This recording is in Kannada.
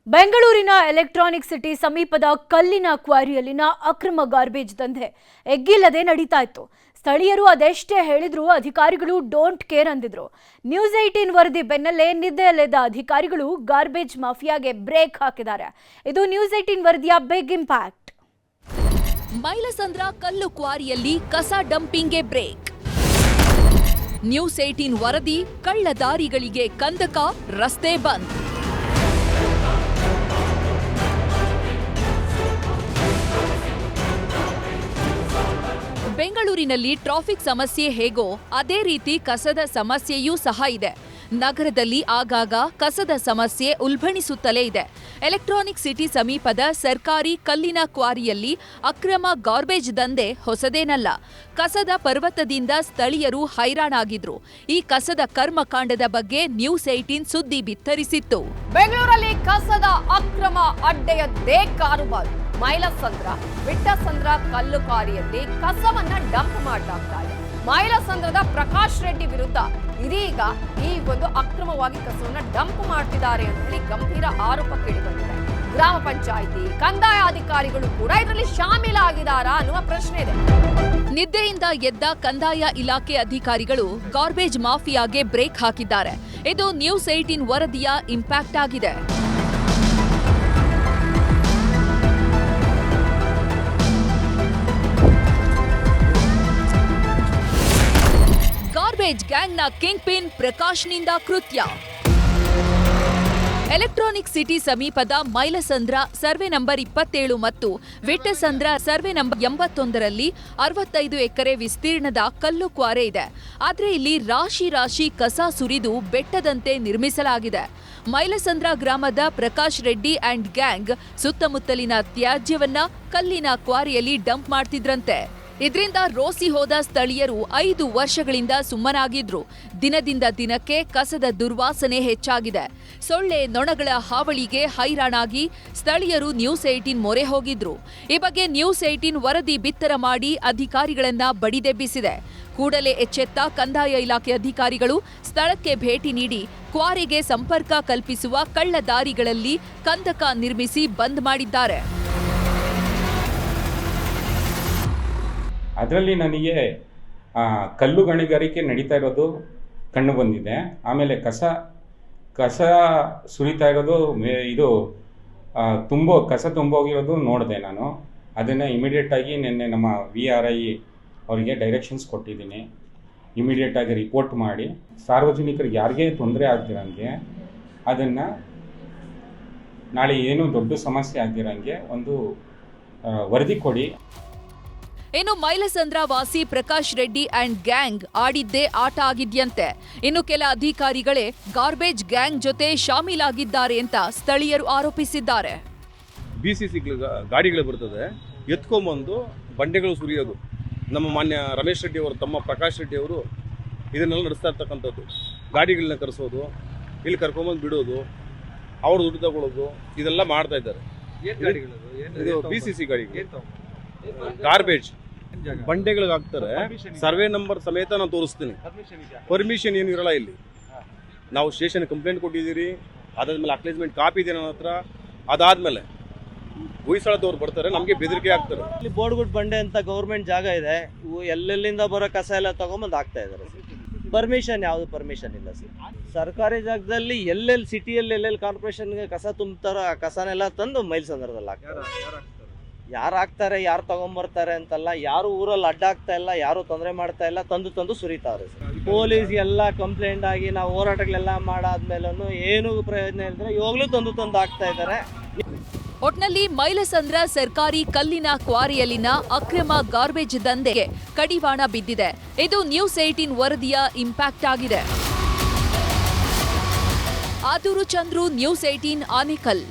ಬೆಂಗಳೂರಿನ ಎಲೆಕ್ಟ್ರಾನಿಕ್ ಸಿಟಿ ಸಮೀಪದ ಕಲ್ಲಿನ ಕ್ವಾರಿಯಲ್ಲಿನ ಅಕ್ರಮ ಗಾರ್ಬೇಜ್ ದಂಧೆ ಎಗ್ಗಿಲ್ಲದೆ ನಡೀತಾ ಇತ್ತು. ಸ್ಥಳೀಯರು ಅದೆಷ್ಟೇ ಹೇಳಿದ್ರು ಅಧಿಕಾರಿಗಳು ಡೋಂಟ್ ಕೇರ್ ಅಂದಿದ್ರು. ನ್ಯೂಸ್ 18 ವರದಿ ಬೆನ್ನಲ್ಲೇ ನಿದ್ದೆಯಲ್ಲಿದ್ದ ಅಧಿಕಾರಿಗಳು ಗಾರ್ಬೇಜ್ ಮಾಫಿಯಾಗೆ ಬ್ರೇಕ್ ಹಾಕಿದ್ದಾರೆ. ಇದು ನ್ಯೂಸ್ 18 ವರದಿಯ ಬಿಗ್ ಇಂಪ್ಯಾಕ್ಟ್. ಮೈಲಸಂದ್ರ ಕಲ್ಲು ಕ್ವಾರಿಯಲ್ಲಿ ಕಸ ಡಂಪಿಂಗ್ಗೆ ಬ್ರೇಕ್. ನ್ಯೂಸ್ 18 ವರದಿ ಕಳ್ಳ ದಾರಿಗಳಿಗೆ ಕಂದಕ, ರಸ್ತೆ ಬಂದ್. ಬೆಂಗಳೂರಿನಲ್ಲಿ ಟ್ರಾಫಿಕ್ ಸಮಸ್ಯೆ ಹೇಗೋ ಅದೇ ರೀತಿ ಕಸದ ಸಮಸ್ಯೆಯೂ ಸಹ ಇದೆ. ನಗರದಲ್ಲಿ ಆಗಾಗ ಕಸದ ಸಮಸ್ಯೆ ಉಲ್ಬಣಿಸುತ್ತಲೇ ಇದೆ. ಎಲೆಕ್ಟ್ರಾನಿಕ್ ಸಿಟಿ ಸಮೀಪದ ಸರ್ಕಾರಿ ಕಲ್ಲಿನ ಕ್ವಾರಿಯಲ್ಲಿ ಅಕ್ರಮ ಗಾರ್ಬೇಜ್ ದಂಧೆ ಹೊಸದೇನಲ್ಲ. ಕಸದ ಪರ್ವತದಿಂದ ಸ್ಥಳೀಯರು ಹೈರಾಣಾಗಿದ್ರು. ಈ ಕಸದ ಕರ್ಮಕಾಂಡದ ಬಗ್ಗೆ ನ್ಯೂಸ್ 18 ಸುದ್ದಿ ಬಿತ್ತರಿಸಿತ್ತು. ಬೆಂಗಳೂರಲ್ಲಿ ಕಸದ ಅಕ್ರಮ ಅಡ್ಡೆಯದ್ದೇ ಕಾರುಬಾರು. ಮೈಲಸಂದ್ರ ವಿಟ್ಟಸಂದ್ರ ಕಲ್ಲು ಕ್ವಾರಿಯಲ್ಲಿ ಕಸವನ್ನ ಡಂಪ್ ಮಾಡಲಾಗ್ತಾ ಇದೆ. ಮೈಲಸಂದ್ರದ ಪ್ರಕಾಶ್ ರೆಡ್ಡಿ ವಿರುದ್ಧ ಇದೀಗ ಈ ಒಂದು ಅಕ್ರಮವಾಗಿ ಕಸವನ್ನ ಡಂಪ್ ಮಾಡ್ತಿದ್ದಾರೆ ಅಂತ ಹೇಳಿ ಗಂಭೀರ ಆರೋಪ ಕೇಳಿಬಂದಿದೆ. ಗ್ರಾಮ ಪಂಚಾಯಿತಿ ಕಂದಾಯ ಅಧಿಕಾರಿಗಳು ಕೂಡ ಇದರಲ್ಲಿ ಶಾಮೀಲಾಗಿದ್ದಾರಾ ಅನ್ನುವ ಪ್ರಶ್ನೆ ಇದೆ. ನಿದ್ದೆಯಿಂದ ಎದ್ದ ಕಂದಾಯ ಇಲಾಖೆ ಅಧಿಕಾರಿಗಳು ಗಾರ್ಬೇಜ್ ಮಾಫಿಯಾಗೆ ಬ್ರೇಕ್ ಹಾಕಿದ್ದಾರೆ. ಇದು ನ್ಯೂಸ್ 18 ವರದಿಯ ಇಂಪ್ಯಾಕ್ಟ್ ಆಗಿದೆ. ಗಾರ್ಬೇಜ್ ಗ್ಯಾಂಗ್ನ ಕಿಂಗ್ ಪಿನ್ ಪ್ರಕಾಶ್ನಿಂದ ಕೃತ್ಯ. ಎಲೆಕ್ಟ್ರಾನಿಕ್ ಸಿಟಿ ಸಮೀಪದ ಮೈಲಸಂದ್ರ ಸರ್ವೆ ನಂಬರ್ 27 ಮತ್ತು ವಿಟ್ಟಸಂದ್ರ ಸರ್ವೆ ನಂಬರ್ 81ರಲ್ಲಿ 65 ಎಕರೆ ವಿಸ್ತೀರ್ಣದ ಕಲ್ಲು ಕ್ವಾರೆ ಇದೆ. ಆದರೆ ಇಲ್ಲಿ ರಾಶಿ ಕಸ ಸುರಿದು ಬೆಟ್ಟದಂತೆ ನಿರ್ಮಿಸಲಾಗಿದೆ. ಮೈಲಸಂದ್ರ ಗ್ರಾಮದ ಪ್ರಕಾಶ್ ರೆಡ್ಡಿ ಅಂಡ್ ಗ್ಯಾಂಗ್ ಸುತ್ತಮುತ್ತಲಿನ ತ್ಯಾಜ್ಯವನ್ನ ಕಲ್ಲಿನ ಕ್ವಾರಿಯಲ್ಲಿ ಡಂಪ್ ಮಾಡ್ತಿದ್ರಂತೆ. ಇದರಿಂದ ರೋಸಿ ಹೋದ ಸ್ಥಳೀಯರು 5 ವರ್ಷಗಳಿಂದ ಸುಮ್ಮನಾಗಿದ್ರು. ದಿನದಿಂದ ದಿನಕ್ಕೆ ಕಸದ ದುರ್ವಾಸನೆ ಹೆಚ್ಚಾಗಿದೆ. ಸೊಳ್ಳೆ ನೊಣಗಳ ಹಾವಳಿಗೆ ಹೈರಾಣಾಗಿ ಸ್ಥಳೀಯರು ನ್ಯೂಸ್ 18 ಮೊರೆ ಹೋಗಿದ್ರು. ಈ ಬಗ್ಗೆ ನ್ಯೂಸ್ 18 ವರದಿ ಬಿತ್ತರ ಮಾಡಿ ಅಧಿಕಾರಿಗಳನ್ನ ಬಡಿದೆಬ್ಬಿಸಿದೆ. ಕೂಡಲೇ ಎಚ್ಚೆತ್ತ ಕಂದಾಯ ಇಲಾಖೆ ಅಧಿಕಾರಿಗಳು ಸ್ಥಳಕ್ಕೆ ಭೇಟಿ ನೀಡಿ ಕ್ವಾರಿಗೆ ಸಂಪರ್ಕ ಕಲ್ಪಿಸುವ ಕಳ್ಳ ದಾರಿಗಳಲ್ಲಿ ಕಂದಕ ನಿರ್ಮಿಸಿ ಬಂದ್ ಮಾಡಿದ್ದಾರೆ. ಅದರಲ್ಲಿ ನನಗೆ ಕಲ್ಲು ಗಣಿಗಾರಿಕೆ ನಡೀತಾ ಇರೋದು ಕಂಡು ಬಂದಿದೆ. ಆಮೇಲೆ ಕಸ ಸುರಿತಾ ಇರೋದು ಇದು ಕಸ ತುಂಬೋಗಿರೋದು ನೋಡಿದೆ ನಾನು. ಅದನ್ನು ಇಮಿಡಿಯೇಟಾಗಿ ನಿನ್ನೆ ನಮ್ಮ VRI ಅವರಿಗೆ ಡೈರೆಕ್ಷನ್ಸ್ ಕೊಟ್ಟಿದ್ದೀನಿ. ಇಮಿಡಿಯೇಟಾಗಿ ರಿಪೋರ್ಟ್ ಮಾಡಿ ಸಾರ್ವಜನಿಕರಿಗೆ ಯಾರಿಗೇ ತೊಂದರೆ ಆಗ್ದಿರಂಗೆ ಅದನ್ನು ನಾಳೆ ಏನು ದೊಡ್ಡ ಸಮಸ್ಯೆ ಆಗ್ದಿರಂಗೆ ಒಂದು ವರದಿ ಕೊಡಿ. ಇನ್ನು ಮೈಲಸಂದ್ರ ವಾಸಿ ಪ್ರಕಾಶ್ ರೆಡ್ಡಿ ಅಂಡ್ ಗ್ಯಾಂಗ್ ಆಡಿದ್ದೇ ಆಟ ಆಗಿದ್ಯಂತೆ. ಇನ್ನು ಕೆಲ ಅಧಿಕಾರಿಗಳೇ ಗಾರ್ಬೇಜ್ ಗ್ಯಾಂಗ್ ಜೊತೆ ಶಾಮೀಲಾಗಿದ್ದಾರೆ ಅಂತ ಸ್ಥಳೀಯರು ಆರೋಪಿಸಿದ್ದಾರೆ. BCC ಗಾಡಿಗಳು ಬರ್ತದೆ, ಎತ್ಕೊಂಬಂದು ಬಂಡೆಗಳು ಸುರಿಯೋದು. ನಮ್ಮ ಮಾನ್ಯ ರಮೇಶ್ ರೆಡ್ಡಿ ಅವರು ತಮ್ಮ ಪ್ರಕಾಶ್ ರೆಡ್ಡಿ ಅವರು ಇದನ್ನೆಲ್ಲ ನಡೆಸ್ತಾ ಇರ್ತಕ್ಕಂಥದ್ದು. ಗಾಡಿಗಳನ್ನ ಕರೆಸೋದು, ಇಲ್ಲಿ ಕರ್ಕೊಂಬಂದು ಬಿಡೋದು, ಅವ್ರು ದುಡ್ಡು ತಗೊಳ್ಳೋದು, ಇದೆಲ್ಲ ಮಾಡ್ತಾ ಇದ್ದಾರೆ. ಇದು BCC ಗಾಡಿಗಳು ಗಾರ್ಬೇಜ್ ಬಂಡೆಗಳಿಗೆ ಹಾಕ್ತಾರೆ. ಸರ್ವೆ ನಂಬರ್ ಸಮೇತ ನಾನು ತೋರಿಸ್ತೀನಿ. ಪರ್ಮಿಷನ್ ಏನು ಇರಲ್ಲ ಇಲ್ಲಿ. ನಾವು ಸ್ಟೇಷನ್ ಕಂಪ್ಲೇಂಟ್ ಕೊಟ್ಟಿದ್ದೀರಿ. ಅದಾದ್ಮೇಲೆ ಅಕ್ಲೇಜ್ಮೆಂಟ್ ಕಾಪಿ ಇದೆ ನನ್ನ ಹತ್ರ. ಅದಾದ್ಮೇಲೆ ಹೊಯ್ಸಳದವ್ರು ಬರ್ತಾರೆ, ನಮಗೆ ಬೆದರಿಕೆ ಆಗ್ತಾರೆ. ಇಲ್ಲಿ ಬೋರ್ಡ್ಗುಡ್ ಬಂಡೆ ಅಂತ ಗೌರ್ಮೆಂಟ್ ಜಾಗ ಇದೆ. ಇವು ಎಲ್ಲೆಲ್ಲಿಂದ ಬರೋ ಕಸ ಎಲ್ಲ ತಗೊಂಬಂದು ಹಾಕ್ತಾ ಇದ್ದಾರೆ. ಪರ್ಮಿಷನ್ ಯಾವುದು ಪರ್ಮಿಷನ್ ಇಲ್ಲ ಸರ್. ಸರ್ಕಾರಿ ಜಾಗದಲ್ಲಿ ಎಲ್ಲೆಲ್ಲಿ ಸಿಟಿಯಲ್ಲಿ ಎಲ್ಲೆಲ್ಲಿ ಕಾರ್ಪೊರೇಷನ್ಗೆ ಕಸ ತುಂಬ್ತಾರೋ ಆ ಕಸನೆಲ್ಲ ತಂದು ಮೈಲಸಂದ್ರದಲ್ಲಿ ಹಾಕ್ತಾರೆ. ಯಾರು ಹಾಕ್ತಾರೆ, ಯಾರು ತಗೊಂಬರ್ತಾರೆ ಅಂತಲ್ಲ, ಯಾರು ಊರಲ್ಲಿ ಅಡ್ಡ ಆಗ್ತಾ ಇಲ್ಲ, ಯಾರು ತೊಂದರೆ ಮಾಡ್ತಾ ಇಲ್ಲ, ತಂದು ಸುರಿತಾರೆ. ಪೊಲೀಸ್ ಎಲ್ಲ ಕಂಪ್ಲೇಂಟ್ ಆಗಿ ನಾವು ಹೋರಾಟಗಳೆಲ್ಲ ಮಾಡಾದ್ಮೇಲೂ ಏನು ಪ್ರಯೋಜನ ಇಲ್ಲದ್ರೆ ಇವಾಗಲೂ ತಂದು ಹಾಕ್ತಾ ಇದ್ದಾರೆ. ಒಟ್ನಲ್ಲಿ ಮೈಲಸಂದ್ರ ಸರ್ಕಾರಿ ಕಲ್ಲಿನ ಕ್ವಾರಿಯಲ್ಲಿನ ಅಕ್ರಮ ಗಾರ್ಬೇಜ್ ದಂಧೆಗೆ ಕಡಿವಾಣ ಬಿದ್ದಿದೆ. ಇದು ನ್ಯೂಸ್ 18 ವರದಿಯ ಇಂಪ್ಯಾಕ್ಟ್ ಆಗಿದೆ. ಆದೂರು ಚಂದ್ರು, ನ್ಯೂಸ್ 18 ಆನೇಕಲ್.